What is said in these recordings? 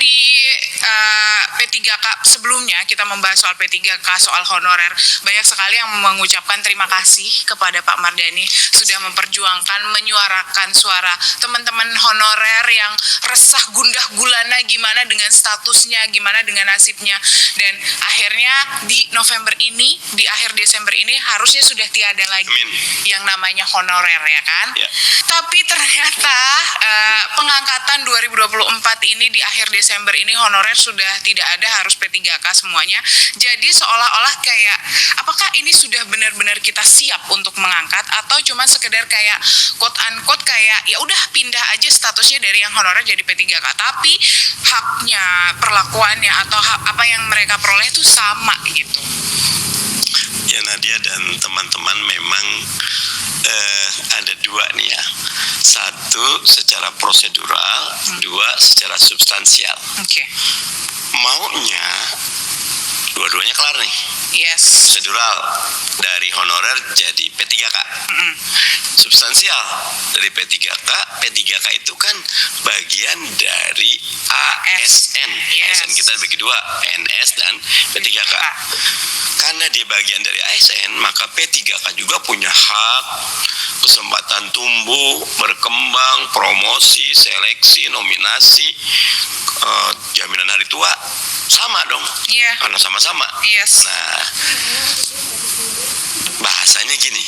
di P3K sebelumnya kita membahas soal P3K, soal honorer, banyak sekali yang mengucapkan terima kasih kepada Pak Mardhani sudah memperjuangkan, menyuarakan suara teman-teman honorer yang resah gundah gulana gimana dengan statusnya, gimana dengan nasibnya, dan akhirnya di November ini, di akhir Desember ini harusnya sudah tiada lagi yang namanya honorer, ya kan? Ya. Tapi ternyata pengangkatan 2024 ini di akhir Desember ini honorer sudah tidak ada, harus P3K semuanya. Jadi seolah-olah kayak apakah ini sudah benar-benar kita siap untuk mengangkat atau cuma sekedar kayak quote unquote kayak ya udah pindah aja statusnya dari yang honorer jadi P3K, tapi haknya, perlakuannya atau apa yang mereka peroleh itu sama gitu. Ya Nadia dan teman-teman, memang ada dua nih ya. Satu secara prosedural, dua secara substansial. Oke. Maunya dua-duanya kelar nih. Yes. Prosedural dari honorer jadi P3K. Substansial dari P3K. P3K itu kan bagian dari ASN. Yes. ASN kita bagi dua, PNS dan P3K. Karena dia bagian dari ASN, maka P3K juga punya hak, kesempatan tumbuh, berkembang, promosi, seleksi, nominasi, jaminan hari tua, sama dong. Iya. Karena sama-sama. Yes. Nah, bahasanya gini,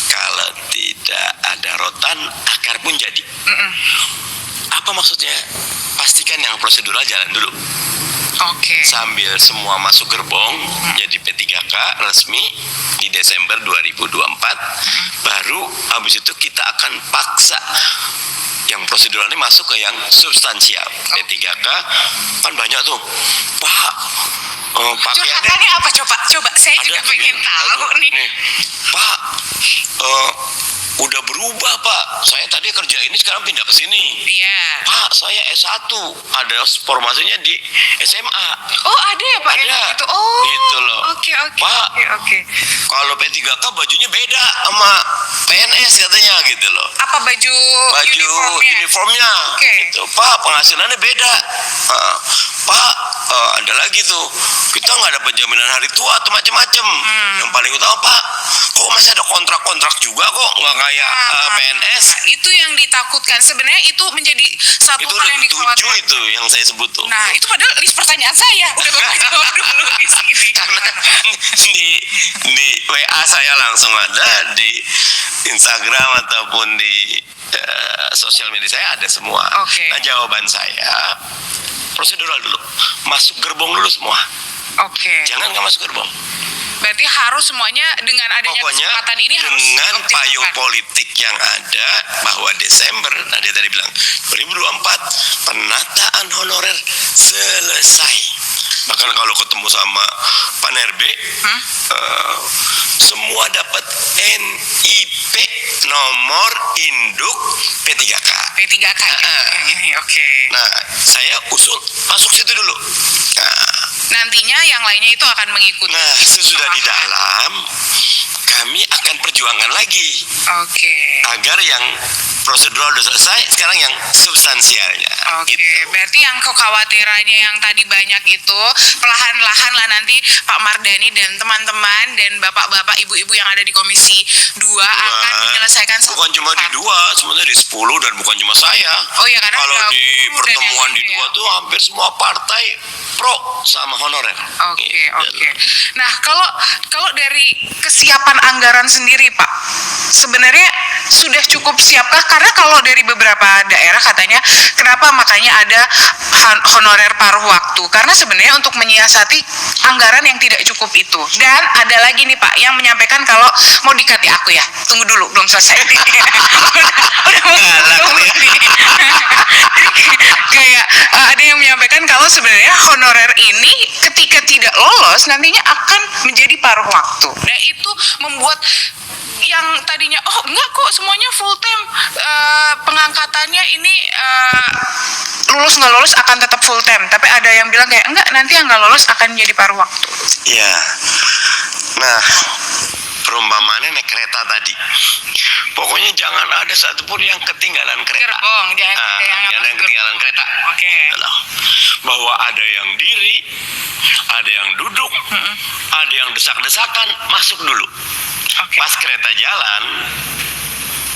kalau tidak ada rotan, akar pun jadi. Apa maksudnya? Pastikan yang prosedural jalan dulu. Oke. Sambil semua masuk gerbong jadi P3K resmi di Desember 2024, baru habis itu kita akan paksa yang prosedural ini masuk ke yang substansial. P3K kan banyak tuh, Pak. Pakaiannya apa coba saya juga pengen tahu nih. Pak, udah berubah Pak, saya tadi kerja ini sekarang pindah ke sini. Iya. Pak, saya S1, ada formasinya di SMA. Oh ada ya Pak? Ada. Gitu. Oh. Gitu loh. Oke. Pak, Oke. kalau P3K bajunya beda sama PNS katanya gitu loh. Apa baju uniformnya? Okay. Gitu. Pak, penghasilannya beda. Pak, ada lagi tuh, kita nggak dapat jaminan hari tua atau macam-macam. Yang paling utama Pak, kok masih ada kontrak-kontrak juga kok, nggak kayak PNS. Itu yang ditakutkan sebenarnya, itu menjadi satu hal yang dikhawatirkan. Itu yang saya sebut tuh. Nah itu padahal list pertanyaan saya udah Bapak jawab dulu di sini. Karena di WA saya langsung ada, di Instagram ataupun di sosial media saya ada semua. Okay. Nah jawaban saya prosedural dulu, masuk gerbong dulu semua. Oke. Jangan nggak masuk gerbong. Berarti harus semuanya dengan adanya kesempatan ini harus dengan payung politik yang ada, bahwa Desember, nah dia tadi bilang 2024 penataan honorer selesai. Bahkan kalau ketemu sama Pak Nerbe, semua dapat NIP, nomor induk P3K. P3K ini, oke. Nah, saya usul masuk situ dulu. Nantinya yang lainnya itu akan mengikuti. Nah, sesudah di dalam, kami akan perjuangkan lagi. Oke. Agar yang prosedural sudah selesai, sekarang yang substansialnya. Oke. Gitu. Berarti yang kekhawatirannya yang tadi banyak itu, perlahan-lahan lah nanti Pak Mardhani dan teman-teman dan bapak-bapak, ibu-ibu yang ada di Komisi 2 akan menyelesaikan. Bukan cuma di 2, sebenarnya di 10, dan bukan cuma saya. Oh ya, karena kalau di pertemuan di 2 tuh hampir semua partai pro sama honorer. Oke. Nah, kalau dari kesiapan anggaran sendiri Pak, sebenarnya sudah cukup siapkah? Karena kalau dari beberapa daerah katanya, kenapa makanya ada honorer paruh waktu? Karena sebenarnya untuk menyiasati anggaran yang tidak cukup itu. Dan ada lagi nih Pak yang menyampaikan kalau mau di-cut ya aku ya. Tunggu dulu, belum selesai. Kayak ada yang menyampaikan kalau sebenarnya honorer ini ketika tidak lolos nantinya akan menjadi paruh waktu. Nah itu membuat yang tadinya enggak kok semuanya full time, pengangkatannya ini lulus nggak lulus akan tetap full time, tapi ada yang bilang kayak enggak, nanti yang nggak lulus akan menjadi paruh waktu. Iya. Nah, perumpamannya naik kereta tadi, pokoknya jangan ada satupun yang ketinggalan kereta. Gerbong, jangan yang ketinggalan kereta. Oke. Bahwa bahwa ada yang diri, ada yang duduk, ada yang desak-desakan, masuk dulu. Oke. Pas kereta jalan,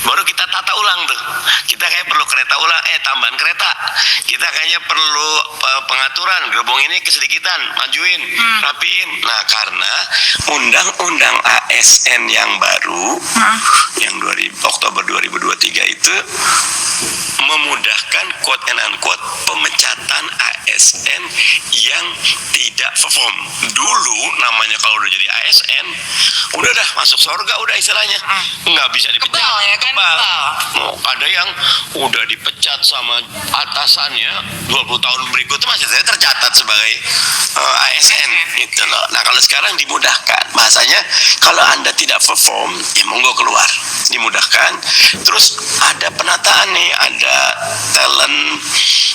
baru kita tata ulang tuh. Kita kayak perlu kereta ulang, tambahan kereta. Kita kayaknya perlu pengaturan, gerbong ini kesedikitan, majuin, rapiin. Nah, karena undang-undang ASN yang baru, yang Oktober 2023 itu memudahkan quote and unquote pemecatan ASN yang tidak perform. Dulu namanya kalau udah jadi ASN, udah dah masuk surga udah istilahnya, nggak bisa dipecat. Kebal ya kan? Kebal. Kebal. Oh, ada yang udah dipecat sama atasannya 20 tahun berikutnya masih tercatat sebagai ASN gitu loh. Nah, kalau sekarang dimudahkan, bahasanya kalau Anda tidak perform, ya monggo keluar, dimudahkan. Terus ada penataan nih, ada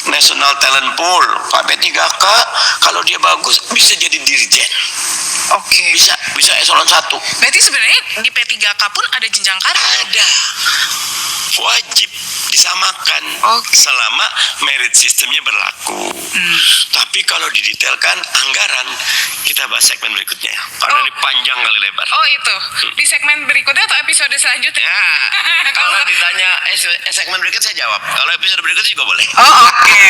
National Talent Pool. Pak P3K kalau dia bagus bisa jadi dirjen. Oke. Bisa eselon 1. Berarti sebenarnya di P3K pun ada jenjang karir. Ada. Wajib disamakan selama merit sistemnya berlaku. Tapi kalau didetailkan anggaran, kita bahas segmen berikutnya. Karena ini panjang kali lebar. Oh itu, di segmen berikutnya atau episode selanjutnya? Ya, kalau ditanya segmen berikut saya jawab. Kalau episode berikutnya juga boleh. Oh oke.